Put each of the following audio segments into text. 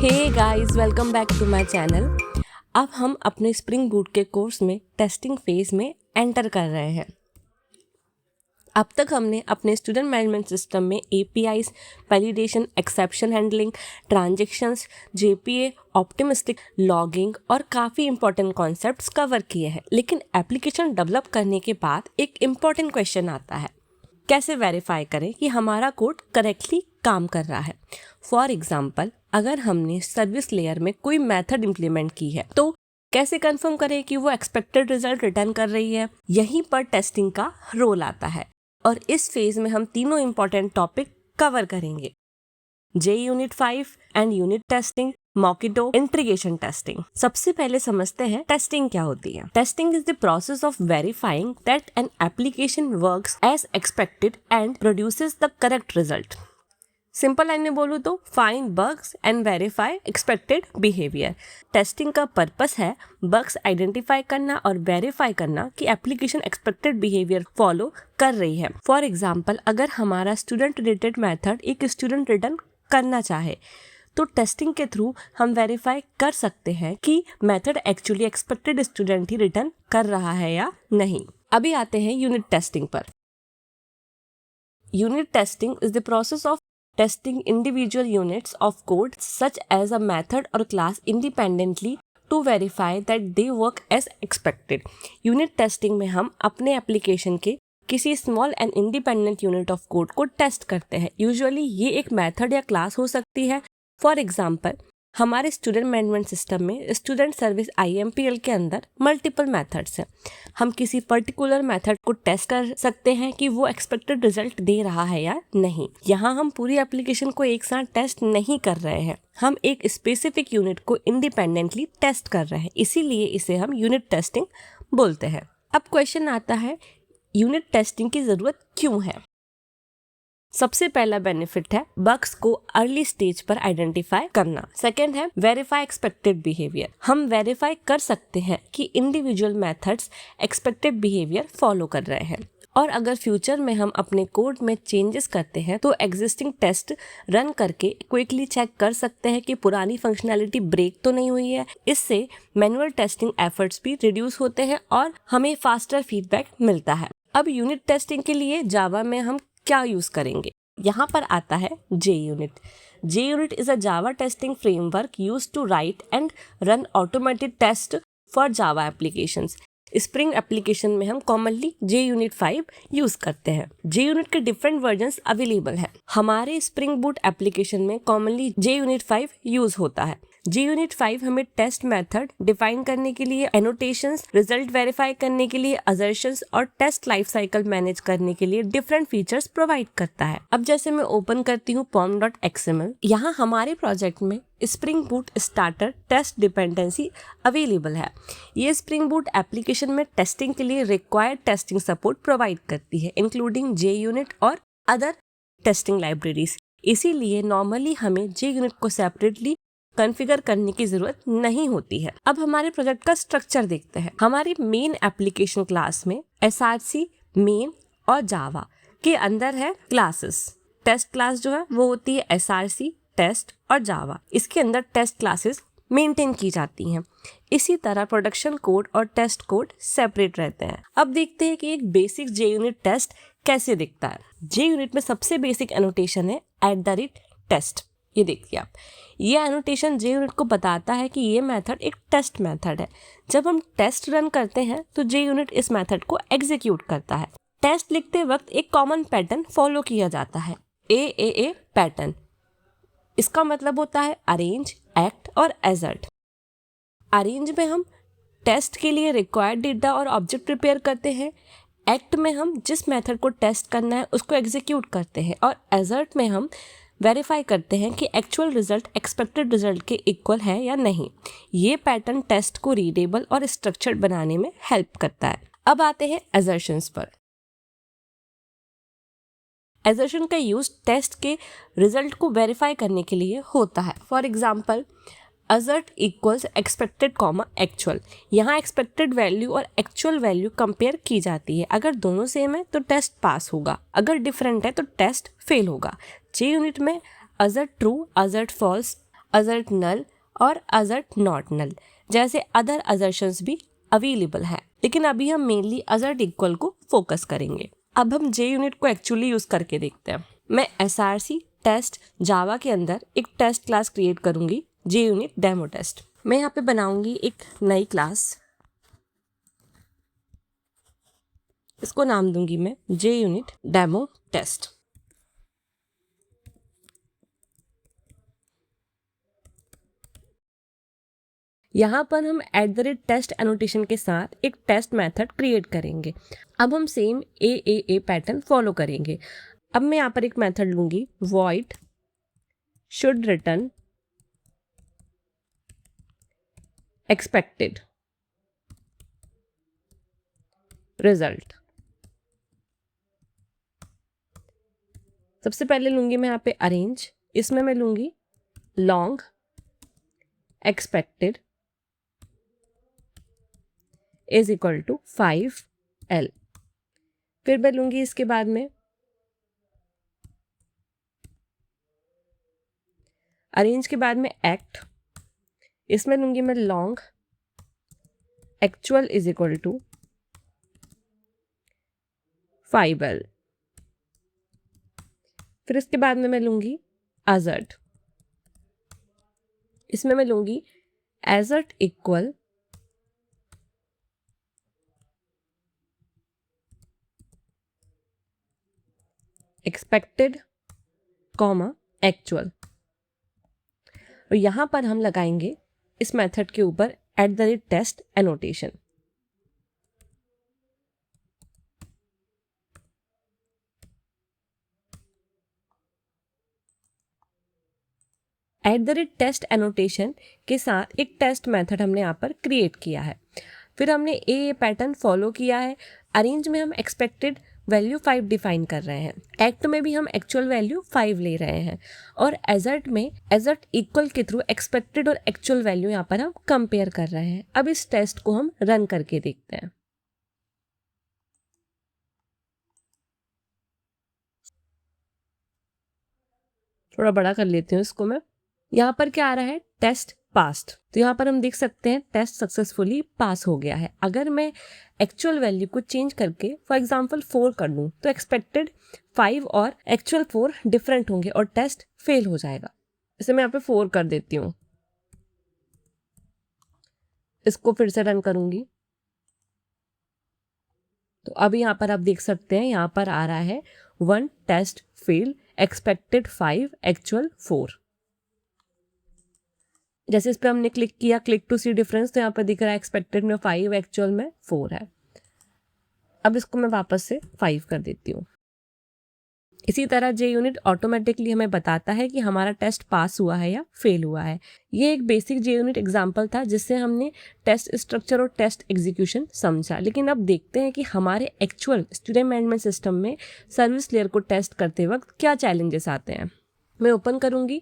Hey guys, welcome back to my channel. अब हम अपने स्प्रिंग बूट के कोर्स में टेस्टिंग फेज में एंटर कर रहे हैं। अब तक हमने अपने स्टूडेंट मैनेजमेंट सिस्टम में APIs, validation, exception handling, transactions, JPA, optimistic logging और काफ़ी इंपॉर्टेंट कॉन्सेप्ट्स कवर किए हैं। लेकिन एप्लीकेशन डेवलप करने के बाद एक इम्पॉर्टेंट क्वेश्चन आता है, कैसे वेरीफाई करें कि हमारा कोड करेक्टली काम कर रहा है। फॉर एग्जाम्पल, अगर हमने सर्विस लेयर में कोई मेथड इम्प्लीमेंट की है तो कैसे कंफर्म करें कि वो एक्सपेक्टेड रिजल्ट रिटर्न कर रही है। यहीं पर टेस्टिंग का रोल आता है और इस फेज में हम तीनों इंपॉर्टेंट टॉपिक कवर करेंगे: JUnit 5 and unit testing, Mockito, integration testing. सबसे पहले समझते हैं टेस्टिंग क्या होती है। Testing is the process of verifying that an application works as expected and produces the correct result. Simple line में बोलूँ तो find bugs and verify expected behaviour. Testing का पर्पस है बग्स आइडेंटिफाई करना और वेरीफाई करना कि एप्लीकेशन एक्सपेक्टेड बिहेवियर फॉलो कर रही है। फॉर एग्जाम्पल, अगर हमारा स्टूडेंट रिलेटेड मेथड एक स्टूडेंट रिटर्न करना चाहे तो टेस्टिंग के थ्रू हम वेरीफाई कर सकते हैं कि मेथड एक्चुअली एक्सपेक्टेड स्टूडेंट ही रिटर्न कर रहा है या नहीं। अभी आते हैं यूनिट टेस्टिंग पर। Unit testing is the process of testing individual units of code such as a method or class independently to verify that they work as expected। Unit testing में हम अपने एप्लीकेशन के किसी small and independent unit of code को test करते हैं। Usually ये एक मेथड या क्लास हो सकती है। फॉर एग्जांपल, हमारे स्टूडेंट मैनेजमेंट सिस्टम में स्टूडेंट सर्विस IMPL के अंदर मल्टीपल मेथड्स हैं। हम किसी पर्टिकुलर मेथड को टेस्ट कर सकते हैं कि वो एक्सपेक्टेड रिजल्ट दे रहा है या नहीं। यहाँ हम पूरी एप्लीकेशन को एक साथ टेस्ट नहीं कर रहे हैं, हम एक स्पेसिफिक यूनिट को इंडिपेंडेंटली टेस्ट कर रहे हैं, इसीलिए इसे हम यूनिट टेस्टिंग बोलते हैं। अब क्वेश्चन आता है, यूनिट टेस्टिंग की ज़रूरत क्यों है। सबसे पहला बेनिफिट है बग्स को अर्ली स्टेज पर आइडेंटिफाई करना। सेकेंड है वेरीफाई एक्सपेक्टेड बिहेवियर। हम वेरीफाई कर सकते हैं कि individual methods expected behaviour follow कर रहे हैं, और अगर फ्यूचर में हम अपने कोड में चेंजेस करते हैं तो एग्जिस्टिंग टेस्ट रन करके क्विकली चेक कर सकते हैं कि पुरानी फंक्शनैलिटी ब्रेक तो नहीं हुई है। इससे मैनुअल टेस्टिंग एफर्ट्स भी रिड्यूस होते हैं और हमें फास्टर फीडबैक मिलता है। अब यूनिट टेस्टिंग के लिए जावा में हम क्या यूज करेंगे, यहाँ पर आता है JUnit। JUnit is a Java testing framework used to write and run automated test for Java applications। Spring application में हम कॉमनली JUnit 5 यूज करते हैं। JUnit के डिफरेंट वर्जन्स अवेलेबल हैं। हमारे स्प्रिंग बूट एप्लीकेशन में कॉमनली JUnit 5 यूज होता है। JUnit 5 हमें टेस्ट मेथड डिफाइन करने के लिए, एनोटेशंस, रिजल्ट वेरीफाई करने के लिए, असर्शंस और टेस्ट लाइफ साइकिल मैनेज करने के लिए डिफरेंट फीचर्स प्रोवाइड करता है। अब जैसे मैं ओपन करती हूँ pom.xml, यहाँ हमारे प्रोजेक्ट में Spring Boot starter test dependency available है। ये स्प्रिंग बूट एप्लीकेशन में टेस्टिंग के लिए रिक्वायर्ड टेस्टिंग सपोर्ट प्रोवाइड करती है, इंक्लूडिंग JUnit और अदर टेस्टिंग लाइब्रेरीज। इसीलिए नॉर्मली हमें JUnit को सेपरेटली कॉन्फ़िगर करने की जरूरत नहीं होती है। अब हमारे प्रोजेक्ट का स्ट्रक्चर देखते हैं। हमारी मेन एप्लीकेशन क्लास में SRC, मेन और जावा के अंदर है क्लासेस। टेस्ट क्लास जो है वो होती है SRC, टेस्ट और जावा। इसके अंदर टेस्ट क्लासेस मेंटेन की जाती हैं। इसी तरह प्रोडक्शन कोड और टेस्ट कोड सेपरेट रहते हैं। अब देखते हैं कि एक बेसिक JUnit टेस्ट कैसे दिखता है। JUnit में सबसे बेसिक एनोटेशन है @test। ये देखिए आप, ये एनोटेशन JUnit को बताता है कि ये मेथड एक टेस्ट मेथड है। जब हम टेस्ट रन करते हैं तो JUnit इस मेथड को एग्जीक्यूट करता है। टेस्ट लिखते वक्त एक कॉमन पैटर्न फॉलो किया जाता है, AAA पैटर्न। इसका मतलब होता है अरेंज, एक्ट और एजर्ट। अरेंज में हम टेस्ट के लिए रिक्वायर्ड डेटा और ऑब्जेक्ट प्रिपेयर करते हैं। एक्ट में हम जिस मेथड को टेस्ट करना है उसको एग्जीक्यूट करते हैं, और एजर्ट में हम वेरीफाई करते हैं कि एक्चुअल रिजल्ट एक्सपेक्टेड रिजल्ट के इक्वल है या नहीं। ये पैटर्न टेस्ट को रीडेबल और स्ट्रक्चर्ड बनाने में हेल्प करता है। अब आते हैं असर्शंस पर। असर्शन का यूज टेस्ट के रिजल्ट को वेरीफाई करने के लिए होता है। For example, assert equals expected comma actual. यहाँ एक्सपेक्टेड वैल्यू और एक्चुअल वैल्यू कंपेयर की जाती है। अगर दोनों सेम है तो टेस्ट पास होगा, अगर डिफरेंट है तो टेस्ट फेल होगा। JUnit में assert true, assert false, assert null और असर्ट नॉट नल जैसे अदर असर्शंस भी अवेलेबल है, लेकिन अभी हम मेनली असर्ट इक्वल को फोकस करेंगे। अब हम जे यूनिट को एक्चुअली यूज करके देखते हैं। मैं SRC टेस्ट जावा के अंदर एक टेस्ट क्लास क्रिएट करूंगी, जे यूनिट डेमो टेस्ट। मैं यहाँ पे बनाऊंगी एक नई क्लास, इसको नाम दूंगी मैं जे यूनिट डेमो टेस्ट। यहाँ पर हम @टेस्ट एनोटेशन के साथ एक टेस्ट मेथड क्रिएट करेंगे। अब हम सेम AAA पैटर्न फॉलो करेंगे। अब मैं यहाँ पर एक मेथड लूंगी, void should return expected result। सबसे पहले लूंगी मैं यहाँ पे अरेंज, इसमें मैं लूंगी long expected is equal to 5L। फिर मैं लूंगी इसके बाद में अरेंज के बाद में एक्ट, इसमें लूंगी मैं long actual is equal to 5L। फिर इसके बाद में मैं लूंगी असर्ट, इसमें मैं लूंगी assert equal expected comma actual. और यहां पर हम लगाएंगे इस मेथड के ऊपर @टेस्ट एनोटेशन। @टेस्ट एनोटेशन के साथ एक टेस्ट मेथड हमने यहाँ पर क्रिएट किया है। फिर हमने ए पैटर्न फॉलो किया है। अरेंज में हम एक्सपेक्टेड वैल्यू 5 डिफाइन कर रहे हैं, एक्ट में भी हम एक्चुअल वैल्यू 5 ले रहे हैं, और एजर्ट में एजर्ट इक्वल के थ्रू एक्सपेक्टेड और एक्चुअल वैल्यू यहाँ पर हम कंपेयर कर रहे हैं। अब इस टेस्ट को हम रन करके देखते हैं। थोड़ा बड़ा कर लेती हूँ इसको मैं। यहाँ पर क्या आ रहा है, टेस्ट पास्ड। तो यहाँ पर हम देख सकते हैं टेस्ट सक्सेसफुली पास हो गया है। अगर मैं एक्चुअल वैल्यू को चेंज करके फॉर एग्जांपल 4 कर लूँ तो एक्सपेक्टेड 5 और एक्चुअल 4 डिफरेंट होंगे और टेस्ट फेल हो जाएगा। इसे मैं यहाँ पे 4 कर देती हूँ, इसको फिर से रन करूंगी। तो अब यहाँ पर आप देख सकते हैं यहाँ पर आ रहा है 1 टेस्ट फेल, एक्सपेक्टेड 5, एक्चुअल 4। जैसे इस पर हमने क्लिक किया, क्लिक टू सी डिफरेंस, तो यहाँ पर दिख रहा है एक्सपेक्टेड में 5, एक्चुअल में 4 है। अब इसको मैं वापस से 5 कर देती हूँ। इसी तरह जे यूनिट ऑटोमेटिकली हमें बताता है कि हमारा टेस्ट पास हुआ है या फेल हुआ है। ये एक बेसिक जे यूनिट एग्जाम्पल था जिससे हमने टेस्ट स्ट्रक्चर और टेस्ट एग्जीक्यूशन समझा। लेकिन अब देखते हैं कि हमारे एक्चुअल स्टूडेंट मैनेजमेंट सिस्टम में सर्विस लेयर को टेस्ट करते वक्त क्या चैलेंजेस आते हैं। मैं ओपन करूँगी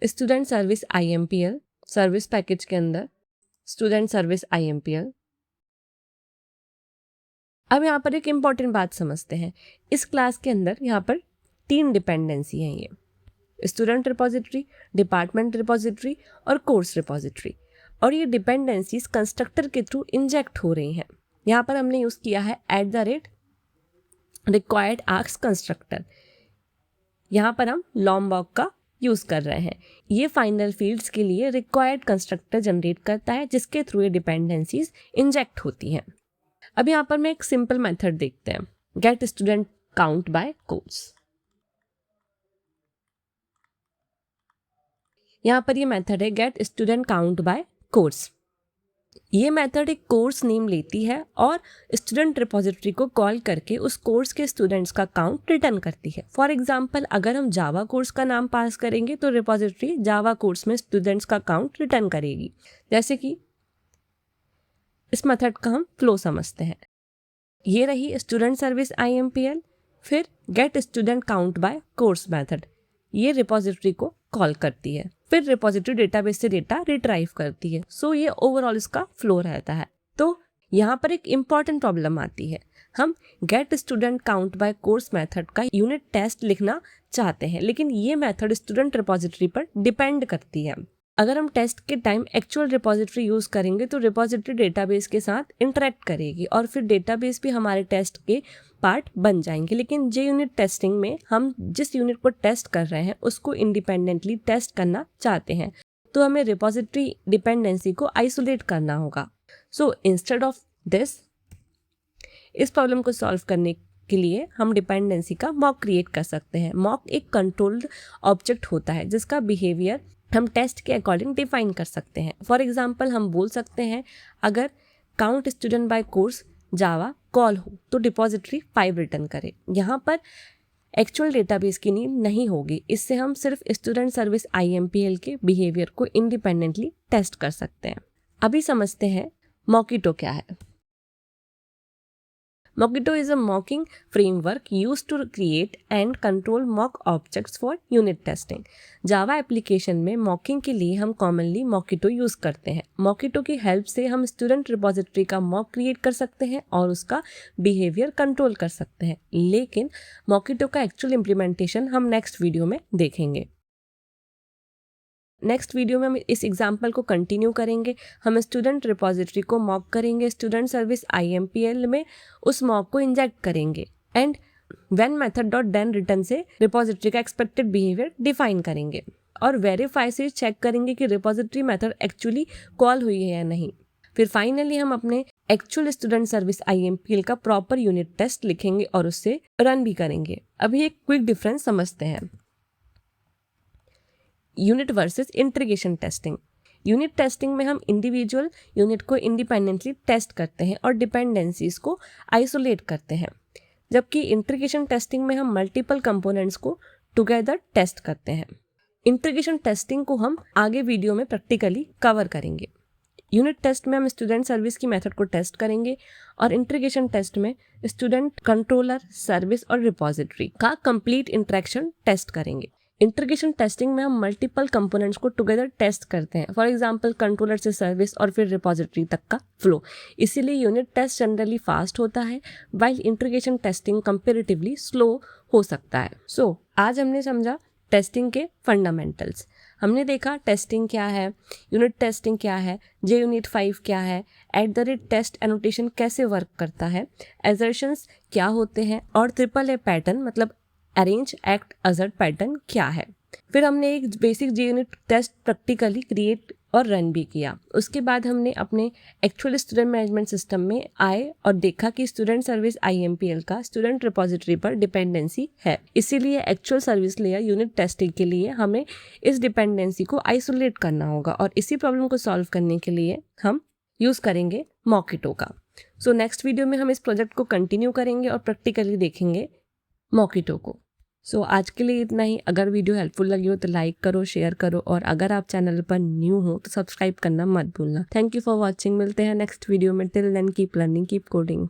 student service IMPL, service package के अंदर स्टूडेंट सर्विस IMPL। अब यहाँ पर एक इम्पॉर्टेंट बात समझते हैं। इस क्लास के अंदर यहाँ पर 3 डिपेंडेंसी हैं, ये स्टूडेंट रिपोजिटरी, डिपार्टमेंट रिपोजिटरी और कोर्स रिपोजिटरी। और ये डिपेंडेंसीज कंस्ट्रक्टर के थ्रू इंजेक्ट हो रही हैं। यहाँ पर हमने यूज़ किया है @required asks कंस्ट्रक्टर। यहाँ पर हम लॉम्बॉक का यूज़ कर रहे हैं। ये फाइनल फील्ड्स के लिए रिक्वायर्ड कंस्ट्रक्टर जनरेट करता है जिसके थ्रू ये डिपेंडेंसीज इंजेक्ट होती हैं। अब यहाँ पर मैं एक सिंपल मेथड देखते हैं, get student count by course. यहाँ पर ये मेथड है get student count by course. ये मेथड एक कोर्स नेम लेती है और स्टूडेंट रिपोजिटरी को कॉल करके उस कोर्स के स्टूडेंट्स का काउंट रिटर्न करती है। फॉर एग्जांपल अगर हम जावा कोर्स का नाम पास करेंगे तो रिपोजिटरी जावा कोर्स में स्टूडेंट्स का काउंट रिटर्न करेगी। जैसे कि इस मेथड का हम फ्लो समझते हैं। ये रही स्टूडेंट सर्विस IMPL, फिर get student count by course method, ये रिपोजिटरी को कॉल करती है, फिर रिपोजिटरी डेटाबेस से डेटा रिट्राइव करती है। सो ये ओवरऑल इसका फ्लो रहता है। तो यहाँ पर एक इम्पॉर्टेंट प्रॉब्लम आती है, हम get student count by course method का यूनिट टेस्ट लिखना चाहते हैं, लेकिन ये मेथड स्टूडेंट रिपोजिटरी पर डिपेंड करती है। अगर हम टेस्ट के टाइम एक्चुअल रिपोजिटरी यूज़ करेंगे तो रिपोजिटरी डेटाबेस के साथ इंटरेक्ट करेगी और फिर डेटाबेस भी हमारे टेस्ट के पार्ट बन जाएंगे। लेकिन जे यूनिट टेस्टिंग में हम जिस यूनिट को टेस्ट कर रहे हैं उसको इंडिपेंडेंटली टेस्ट करना चाहते हैं, तो हमें रिपोजिटरी डिपेंडेंसी को आइसोलेट करना होगा। सो इंस्टेड ऑफ दिस, इस प्रॉब्लम को सॉल्व करने के लिए हम डिपेंडेंसी का मॉक क्रिएट कर सकते हैं। मॉक एक कंट्रोल्ड ऑब्जेक्ट होता है जिसका बिहेवियर हम टेस्ट के अकॉर्डिंग डिफाइन कर सकते हैं। फॉर एग्जांपल हम बोल सकते हैं अगर काउंट स्टूडेंट बाय कोर्स जावा कॉल हो तो डिपॉजिटरी 5 रिटर्न करे। यहाँ पर एक्चुअल डेटाबेस की नीड नहीं होगी, इससे हम सिर्फ स्टूडेंट सर्विस IMPL के बिहेवियर को इंडिपेंडेंटली टेस्ट कर सकते हैं। अभी समझते हैं मॉकिटो क्या है। Mockito is a mocking framework used to create and control mock objects for unit testing. Java application में मॉकिंग के लिए हम कॉमनली Mockito यूज़ करते हैं। Mockito की हेल्प से हम स्टूडेंट रिपोजिटरी का मॉक क्रिएट कर सकते हैं और उसका बिहेवियर कंट्रोल कर सकते हैं, लेकिन Mockito का एक्चुअल इम्प्लीमेंटेशन हम नेक्स्ट वीडियो में देखेंगे। नेक्स्ट वीडियो में हम इस एग्जाम्पल को कंटिन्यू करेंगे। हम स्टूडेंट रिपोजिटरी को मॉक करेंगे, स्टूडेंट सर्विस IMPL में उस मॉक को इंजेक्ट करेंगे and when method dot then return से रिपोजिटरी का एक्सपेक्टेड बिहेवियर डिफाइन करेंगे और वेरीफाई से चेक करेंगे कि रिपोजिटरी मेथड एक्चुअली कॉल हुई है या नहीं। फिर फाइनली हम अपने एक्चुअल स्टूडेंट सर्विस IMPL का प्रॉपर यूनिट टेस्ट लिखेंगे और उससे रन भी करेंगे। अभी एक क्विक डिफरेंस समझते हैं, unit versus integration testing. Unit testing में हम इंडिविजुअल यूनिट को इंडिपेंडेंटली टेस्ट करते हैं और डिपेंडेंसीज को आइसोलेट करते हैं, जबकि इंटीग्रेशन टेस्टिंग में हम मल्टीपल कंपोनेंट्स को टुगेदर टेस्ट करते हैं। इंटीग्रेशन टेस्टिंग को हम आगे वीडियो में प्रैक्टिकली कवर करेंगे। यूनिट टेस्ट में हम स्टूडेंट सर्विस की मेथड को टेस्ट करेंगे और इंटीग्रेशन टेस्ट में स्टूडेंट कंट्रोलर, सर्विस और रिपोजिटरी का कंप्लीट इंटरेक्शन टेस्ट करेंगे। इंटीग्रेशन टेस्टिंग में हम मल्टीपल कंपोनेंट्स को टुगेदर टेस्ट करते हैं, फॉर एग्जांपल कंट्रोलर से सर्विस और फिर रिपोजिटरी तक का फ्लो। इसीलिए यूनिट टेस्ट जनरली फास्ट होता है while integration testing comparatively slow हो सकता है। सो आज हमने समझा टेस्टिंग के फंडामेंटल्स। हमने देखा टेस्टिंग क्या है, यूनिट टेस्टिंग क्या है, JUnit 5 क्या है, @टेस्ट एनोटेशन कैसे वर्क करता है, असर्शंस क्या होते हैं और AAA पैटर्न मतलब अरेंज, एक्ट, असर्ट पैटर्न क्या है। फिर हमने एक basic JUnit test practically create और रन भी किया। उसके बाद हमने अपने एक्चुअल स्टूडेंट मैनेजमेंट सिस्टम में आए और देखा कि स्टूडेंट सर्विस IMPL का स्टूडेंट रिपोजिटरी पर डिपेंडेंसी है, इसीलिए actual service layer unit testing के लिए हमें इस डिपेंडेंसी को आइसोलेट करना होगा और इसी प्रॉब्लम को सॉल्व करने के लिए हम यूज़ करेंगे Mockito का। सो नेक्स्ट वीडियो में हम इस प्रोजेक्ट को कंटिन्यू करेंगे और प्रैक्टिकली देखेंगे Mockito को। सो आज के लिए इतना ही। अगर वीडियो हेल्पफुल लगी हो तो लाइक करो, शेयर करो और अगर आप चैनल पर न्यू हो तो सब्सक्राइब करना मत भूलना। Thank you for watching. मिलते हैं नेक्स्ट वीडियो में। Till then keep learning, keep coding.